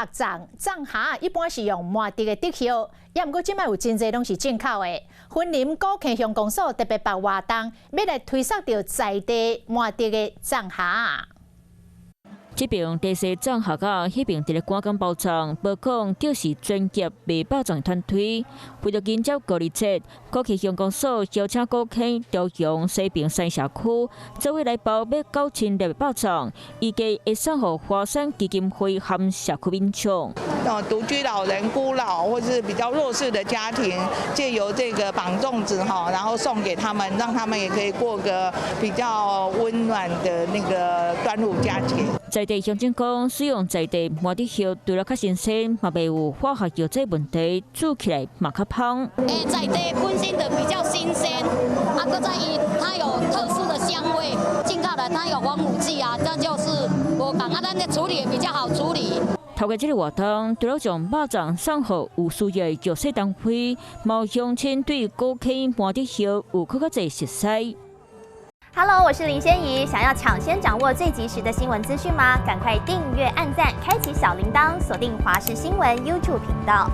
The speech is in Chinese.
目粽虾一般是用麻竹的竹叶，也毋过即摆有真侪拢是进口的。云林高溪乡公所特别办活动，要来推广到在地麻竹的粽虾。 这边第四粽下到迄边伫咧赶工包装，无讲就是专业卖包装团队。为了迎接国历节，高溪乡公所邀请高溪、朝阳、西平三社区做伙来包买9000粒的包装，预计会送予华山基金会和社区民众。独居老人、孤老或是比较弱势的家庭，借由这个绑粽子然后送给他们，让他们也可以过个比较温暖的那个端午佳节。 在地乡亲讲，使用在地麻竹叶，除了较新鲜，嘛袂有化学药剂问题，煮起来嘛较香。在地本身的比较新鲜，搁在于它有特殊的香味，进口的它有防腐剂这就是无共咱的处理也比较好处理。 透过这个活动，除了将肉粽送予有需要的弱势单位，毛乡亲对高溪麻竹叶有更加侪熟悉。 Hello， 我是林仙怡。想要抢先掌握最及时的新闻资讯吗？赶快订阅、按赞、开启小铃铛，锁定华视新闻 YouTube 频道。